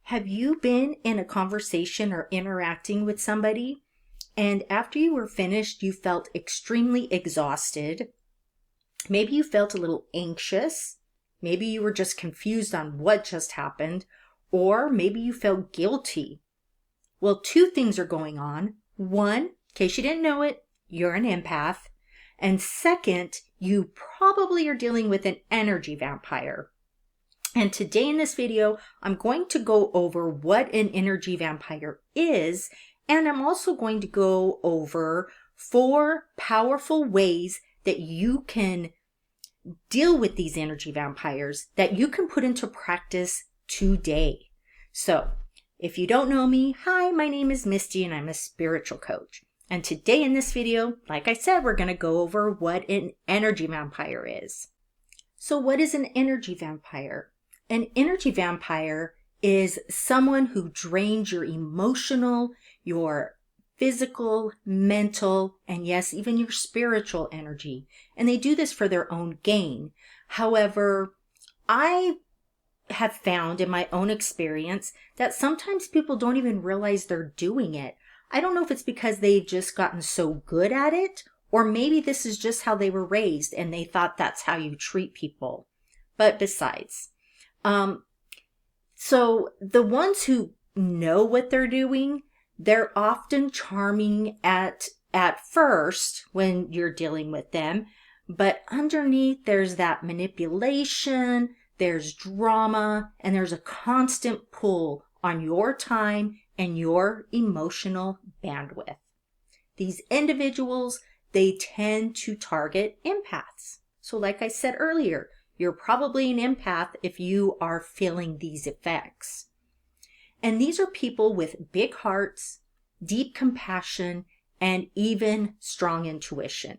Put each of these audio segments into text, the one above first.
Have you been in a conversation or interacting with somebody, and after you were finished, you felt extremely exhausted? Maybe you felt a little anxious. Maybe you were just confused on what just happened, or maybe you felt guilty. Well, two things are going on. One, in case you didn't know it, you're an empath. And second, you probably are dealing with an energy vampire. And today in this video, I'm going to go over what an energy vampire is, and I'm also going to go over 4 powerful ways that you can deal with these energy vampires that you can put into practice today. So, if you don't know me, hi, my name is Misty and I'm a spiritual coach. And today in this video, like I said, we're going to go over what an energy vampire is. So what is an energy vampire? An energy vampire is someone who drains your emotional, your physical, mental, and yes, even your spiritual energy. And they do this for their own gain. However, I have found in my own experience that sometimes people don't even realize they're doing it. I don't know if it's because they've just gotten so good at it, or maybe this is just how they were raised and they thought that's how you treat people. But besides, so the ones who know what they're doing, they're often charming at first when you're dealing with them, but underneath there's that manipulation, there's drama, and there's a constant pull on your time and your emotional bandwidth. These individuals, they tend to target empaths. So like I said earlier, you're probably an empath if you are feeling these effects. And these are people with big hearts, deep compassion, and even strong intuition.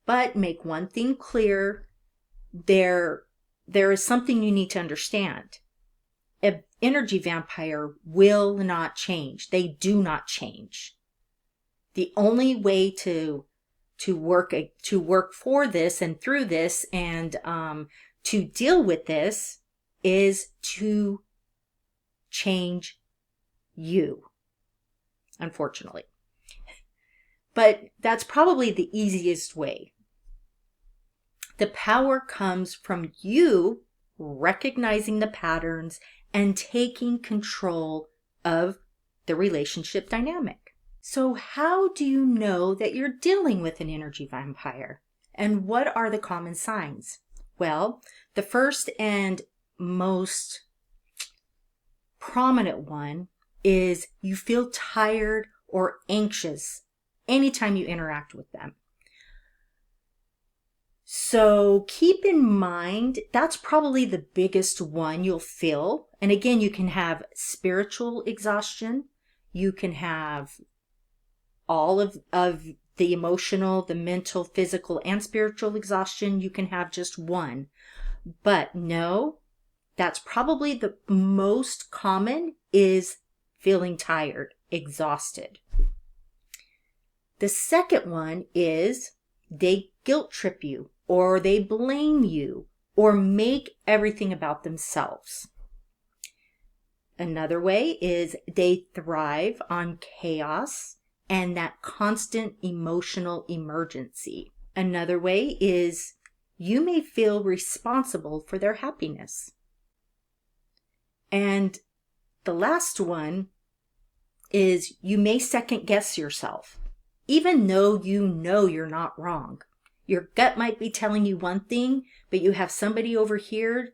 But make one thing clear, there is something you need to understand. An energy vampire will not change. They do not change. The only way to work for this and through this and to deal with this is to change you, unfortunately. But that's probably the easiest way. The power comes from you recognizing the patterns and taking control of the relationship dynamic. So how do you know that you're dealing with an energy vampire? And what are the common signs? Well, the first and most prominent one is you feel tired or anxious anytime you interact with them. So keep in mind, that's probably the biggest one you'll feel. And again, you can have spiritual exhaustion. You can have all of the emotional, the mental, physical, and spiritual exhaustion. You can have just one. But no, that's probably the most common is feeling tired, exhausted. The second one is they guilt trip you, or they blame you, or make everything about themselves. Another way is they thrive on chaos and that constant emotional emergency. Another way is you may feel responsible for their happiness. And the last one is you may second guess yourself, even though you know you're not wrong. Your gut might be telling you one thing, but you have somebody over here,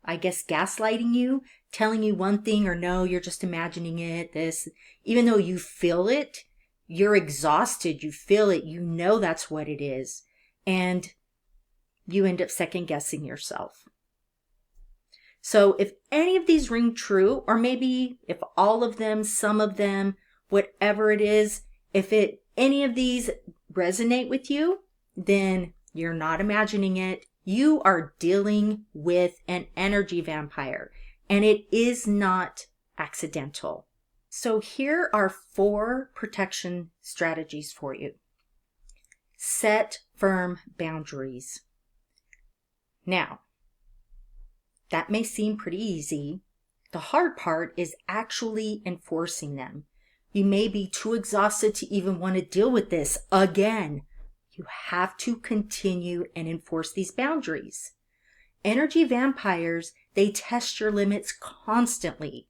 I guess, gaslighting you, telling you one thing, or no, you're just imagining it, this. Even though you feel it, you're exhausted, you feel it, you know that's what it is. And you end up second guessing yourself. So if any of these ring true, or maybe if all of them, some of them, whatever it is, if any of these resonate with you, then you're not imagining it. You are dealing with an energy vampire, and it is not accidental. So here are 4 protection strategies for you. Set firm boundaries. Now, that may seem pretty easy, The hard part is actually enforcing them. You may be too exhausted to even want to deal with this again. You have to continue and enforce these boundaries. Energy vampires, they test your limits constantly.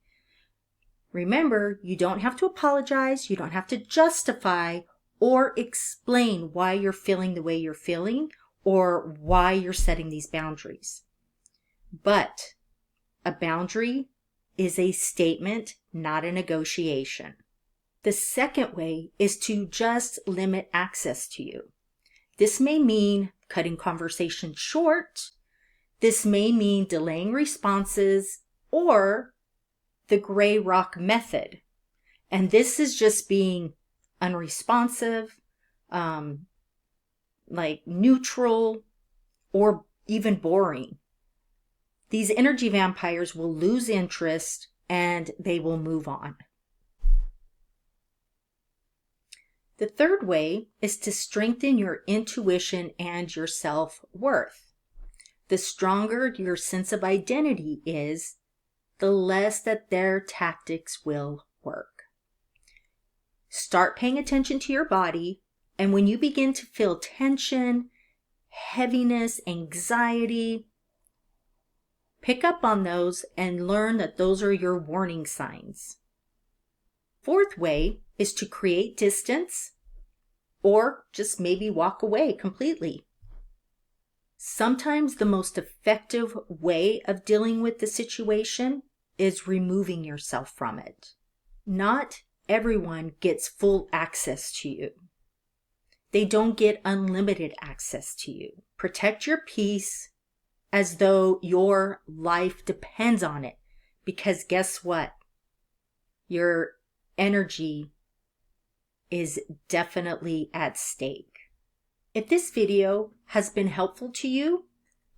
Remember, you don't have to apologize, you don't have to justify or explain why you're feeling the way you're feeling or why you're setting these boundaries. But a boundary is a statement, not a negotiation. The second way is to just limit access to you. This may mean cutting conversations short. This may mean delaying responses or the gray rock method. And this is just being unresponsive, like neutral, or even boring. These energy vampires will lose interest and they will move on. The third way is to strengthen your intuition and your self-worth. The stronger your sense of identity is, the less that their tactics will work. Start paying attention to your body, and when you begin to feel tension, heaviness, anxiety, pick up on those and learn that those are your warning signs. Fourth way is to create distance or just maybe walk away completely. Sometimes the most effective way of dealing with the situation is removing yourself from it. Not everyone gets full access to you. They don't get unlimited access to you. Protect your peace as though your life depends on it, because guess what? Your energy is definitely at stake. If this video has been helpful to you,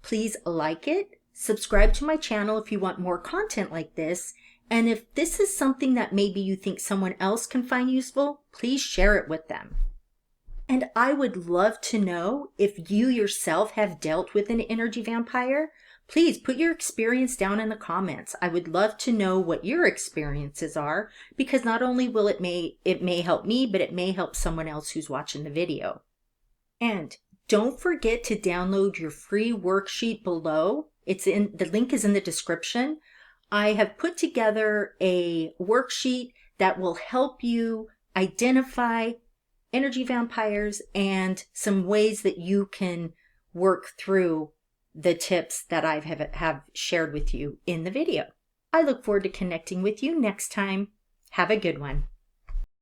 please like it, subscribe to my channel if you want more content like this, and if this is something that maybe you think someone else can find useful, please share it with them. And I would love to know if you yourself have dealt with an energy vampire. Please put your experience down in the comments. I would love to know what your experiences are, because not only will it may help me, but it may help someone else who's watching the video. And don't forget to download your free worksheet below. The link is in the description. I have put together a worksheet that will help you identify energy vampires and some ways that you can work through the tips that I have shared with you in the video. I look forward to connecting with you next time. Have a good one.